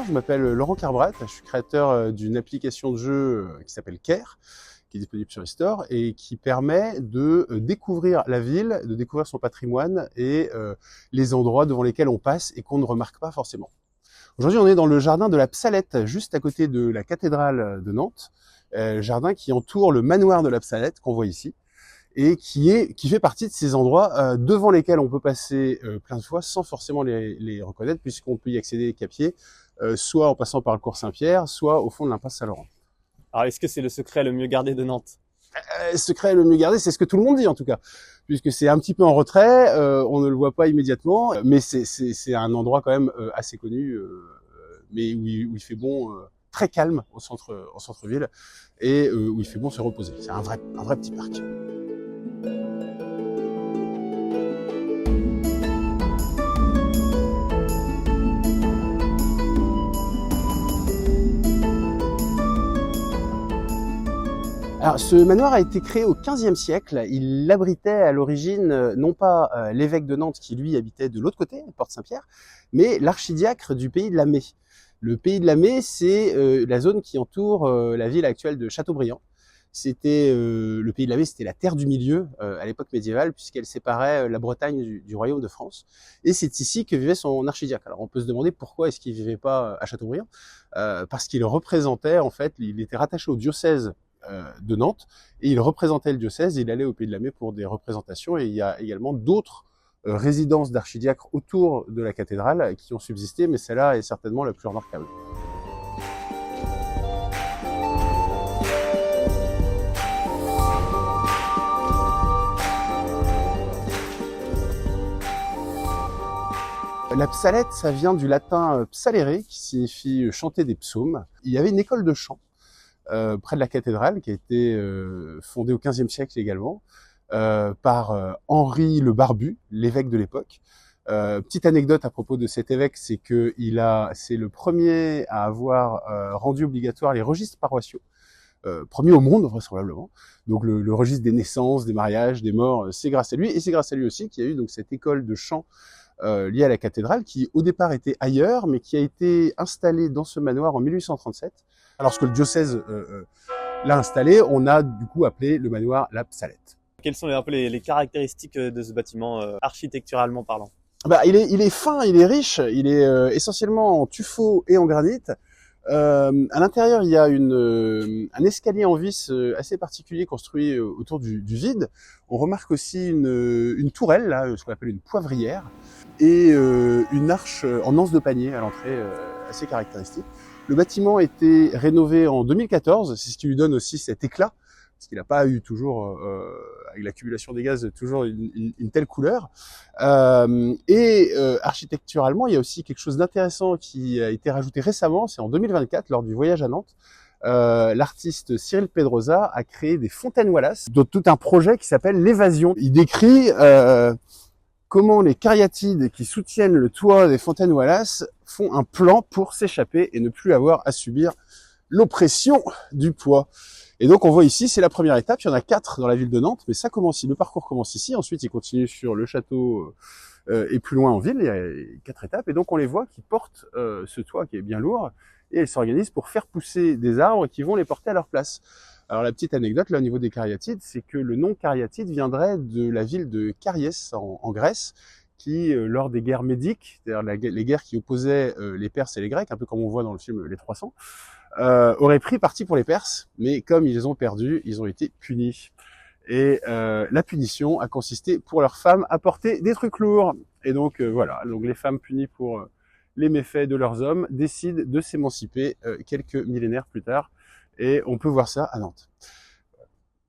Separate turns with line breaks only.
je m'appelle Laurent Carbrat, je suis créateur d'une application de jeu qui s'appelle Care, qui est disponible sur les stores et qui permet de découvrir la ville, de découvrir son patrimoine et les endroits devant lesquels on passe et qu'on ne remarque pas forcément. Aujourd'hui, on est dans le jardin de la Psalette, juste à côté de la cathédrale de Nantes, jardin qui entoure le manoir de la Psalette qu'on voit ici, et qui fait partie de ces endroits devant lesquels on peut passer plein de fois sans forcément les reconnaître, puisqu'on peut y accéder qu'à pied, soit en passant par le cours Saint-Pierre, soit au fond de l'impasse Saint-Laurent.
Alors, est-ce que c'est le secret le mieux gardé de Nantes?
Secret le mieux gardé, c'est ce que tout le monde dit en tout cas, puisque c'est un petit peu en retrait, on ne le voit pas immédiatement, mais c'est un endroit quand même assez connu, mais où il fait bon, très calme au centre-ville, et où il fait bon se reposer. C'est un vrai petit parc. Alors, ce manoir a été créé au XVe siècle. Il abritait à l'origine non pas l'évêque de Nantes qui lui habitait de l'autre côté, porte Saint-Pierre, mais l'archidiacre du pays de la Mai. Le pays de la Mai, c'est la zone qui entoure la ville actuelle de Châteaubriand. C'était le pays de la Mai, c'était la terre du milieu à l'époque médiévale, puisqu'elle séparait la Bretagne du royaume de France. Et c'est ici que vivait son archidiacre. Alors on peut se demander pourquoi est-ce qu'il vivait pas à Châteaubriand, parce qu'il représentait, en fait, il était rattaché au diocèse de Nantes, et il représentait le diocèse, il allait au Pays de la Mai pour des représentations, et il y a également d'autres résidences d'archidiacres autour de la cathédrale qui ont subsisté, mais celle-là est certainement la plus remarquable. La psalette, ça vient du latin psalere, qui signifie chanter des psaumes. Il y avait une école de chant près de la cathédrale, qui a été fondée au XVe siècle également, par Henri le Barbu, l'évêque de l'époque. Petite anecdote à propos de cet évêque, c'est que c'est le premier à avoir rendu obligatoire les registres paroissiaux, premier au monde vraisemblablement. Donc le registre des naissances, des mariages, des morts, c'est grâce à lui, et c'est grâce à lui aussi qu'il y a eu donc cette école de chant liée à la cathédrale, qui au départ était ailleurs, mais qui a été installée dans ce manoir en 1837. Lorsque le diocèse l'a installé, on a du coup appelé le manoir la Psalette.
Quelles sont un peu les caractéristiques de ce bâtiment architecturalement parlant?
Il est fin, il est riche, il est essentiellement en tuffeau et en granit. À l'intérieur, il y a un escalier en vis assez particulier construit autour du vide. On remarque aussi une tourelle, là, ce qu'on appelle une poivrière, et une arche en anse de panier à l'entrée assez caractéristique. Le bâtiment a été rénové en 2014, c'est ce qui lui donne aussi cet éclat, parce qu'il n'a pas eu toujours, avec l'accumulation des gaz, toujours une telle couleur. Architecturalement, il y a aussi quelque chose d'intéressant qui a été rajouté récemment, c'est en 2024, lors du voyage à Nantes. L'artiste Cyril Pedrosa a créé des fontaines Wallace, dans tout un projet qui s'appelle l'Évasion. Il décrit comment les cariatides qui soutiennent le toit des fontaines Wallace font un plan pour s'échapper et ne plus avoir à subir l'oppression du poids. Et donc on voit ici, c'est la première étape, il y en a 4 dans la ville de Nantes, mais ça commence, le parcours commence ici, ensuite il continue sur le château et plus loin en ville, il y a 4 étapes, et donc on les voit qui portent ce toit qui est bien lourd, et elles s'organisent pour faire pousser des arbres qui vont les porter à leur place. Alors la petite anecdote là au niveau des cariatides, c'est que le nom cariatide viendrait de la ville de Cariès en Grèce, qui lors des guerres médiques, c'est-à-dire les guerres qui opposaient les Perses et les Grecs, un peu comme on voit dans le film Les 300, auraient pris parti pour les Perses, mais comme ils ont perdu, ils ont été punis. Et la punition a consisté pour leurs femmes à porter des trucs lourds. Et donc voilà, donc les femmes punies pour les méfaits de leurs hommes décident de s'émanciper quelques millénaires plus tard. Et on peut voir ça à Nantes.